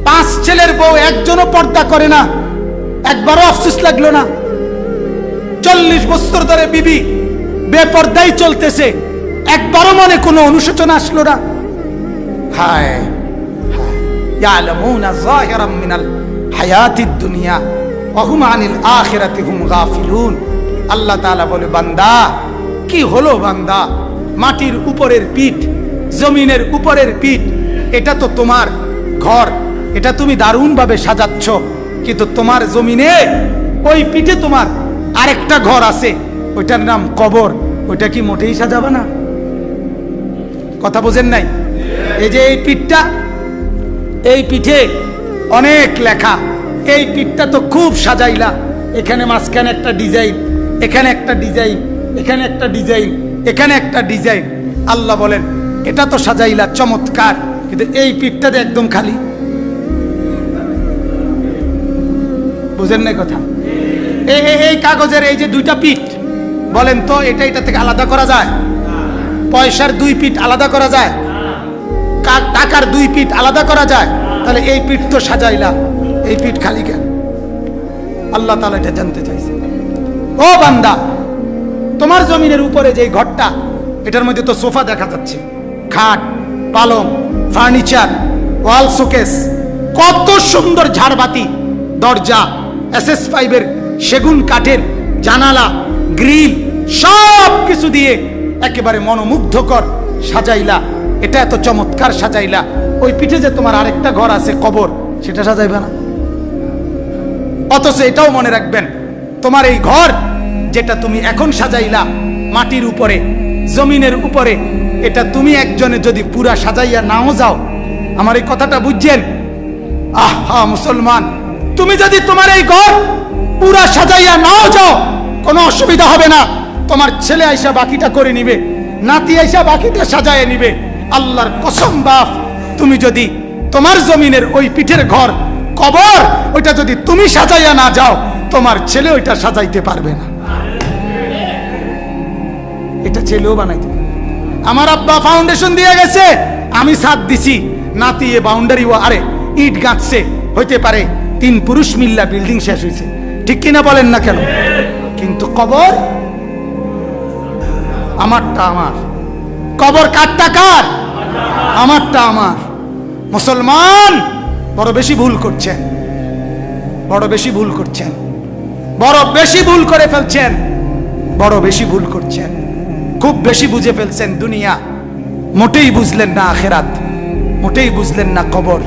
5 ছেলের বউ একজনও পর্দা করে না, একবারও আফসোস লাগলো না। 40 বছর ধরে বিবি বেপর্দাই চলতেছে, একবারও মনে কোনো অনুশোচনা আসলো না। হায় ইয়ালামুনা যাহিরাম মিনাল হায়াতিদ দুনিয়া ওয়া হুম আনিল আখিরাতি হুম গাফিলুন। আল্লাহ তাআলা বলে, বান্দা কি হলো বান্দা, মাটির উপরের পিঠ, জমিনের উপরের পিঠ, এটা তো তোমার ঘর, এটা তুমি দারুণ ভাবে সাজাচ্ছ, কিন্তু তোমার জমিনে ওই পিঠে তোমার আরেকটা ঘর আছে, ওইটার নাম কবর, ওইটা কি মোটেই সাজাবে না? কথা বোঝেন নাই? এই যে এই পিঠটা, এই পিঠে অনেক লেখা, এই পিঠটা তো খুব সাজাইলা, এখানে মাঝখানে একটা ডিজাইন, এখানে একটা ডিজাইন, এখানে একটা ডিজাইন, এখানে একটা ডিজাইন। আল্লাহ বলেন, এটা তো সাজাইলা চমৎকার, কিন্তু এই পিঠটাতে একদম খালি। বুঝেন নাই কথা? এই কাগজের এই যে 2টা পিঠ, বলেন তো এটা থেকে আলাদা করা যায়? পয়সার 2 পিঠ আলাদা করা যায়? টাকার 2 পিঠ আলাদা করা যায়? তাহলে এই পিঠ তো সাজাইলা, এই পিঠ খালি কেন? আল্লাহ তাআলা এটা জানতে চাইছে। ও বান্দা, তোমার জমিনের উপরে যে ঘরটা, এটার মধ্যে তো সোফা দেখা যাচ্ছে, খাট, পালং, ফার্নিচার, ওয়াল শোকেস, কত সুন্দর ঝাড়বাতি, দরজা, SS5 এর সেগুন কাঠের জানালা, গ্রিল, সব কিছু দিয়ে একেবারে মনোমুগ্ধকর সাজাইলা। এটা এত চমৎকার সাজাইলা, ওই পিঠে যে তোমার আরেকটা ঘর আছে কবর, সেটা সাজাইবে না? অথচ এটাও মনে রাখবেন, তোমার এই ঘর যেটা তুমি এখন সাজাইলা মাটির উপরে, জমিনের উপরে, এটা তুমি একজনে যদি পুরা সাজাইয়া নাও যাও, আমার এই কথাটা বুঝছেন? আহা মুসলমান, তুমি যদি তোমার এই ঘর পুরা সাজাইয়া নাও যাও, কোনো অসুবিধা হবে না, তোমার ছেলে আইসা বাকিটা করে নিবে, নাতি আইসা বাকিটা সাজায় নিবে। আল্লাহর কসম বাপ, তুমি যদি তোমার জমিনের ওই পিঠের ঘর কবর, ওইটা যদি তুমি সাজাইয়া না যাও, তোমার ছেলে ওইটা সাজাইতে পারবে না। এটা ছেলেও বানাইতে পারবে। আমার আব্বা ফাউন্ডেশন দিয়ে গেছে, আমি ছাদ দিছি, নাতি এ বাউন্ডারি আরে ইট গাঁথছে, হইতে পারে 3 পুরুষ মিল্লা বিল্ডিং শেষ হয়েছে, ঠিক কিনা বলেন না কেন? কিন্তু কবর আমারটা আমার, কবর কারটা কার? আমারটা আমার। মুসলমান বড় বেশি ভুল করছেন, বড় বেশি ভুল করছেন, বড় বেশি ভুল করে ফেলছেন, বড় বেশি ভুল করছেন, খুব বেশি বুঝে ফেলছেন দুনিয়া, মোটেই বুঝলেন না আখিরাত, মোটেই বুঝলেন না কবর,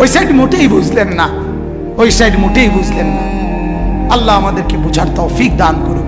ওই সাইড মোটেই বুঝলেন না, ওই সাইড মোটেই বুঝলেন না। আল্লাহ আমাদেরকে বুঝার তৌফিক দান করুন।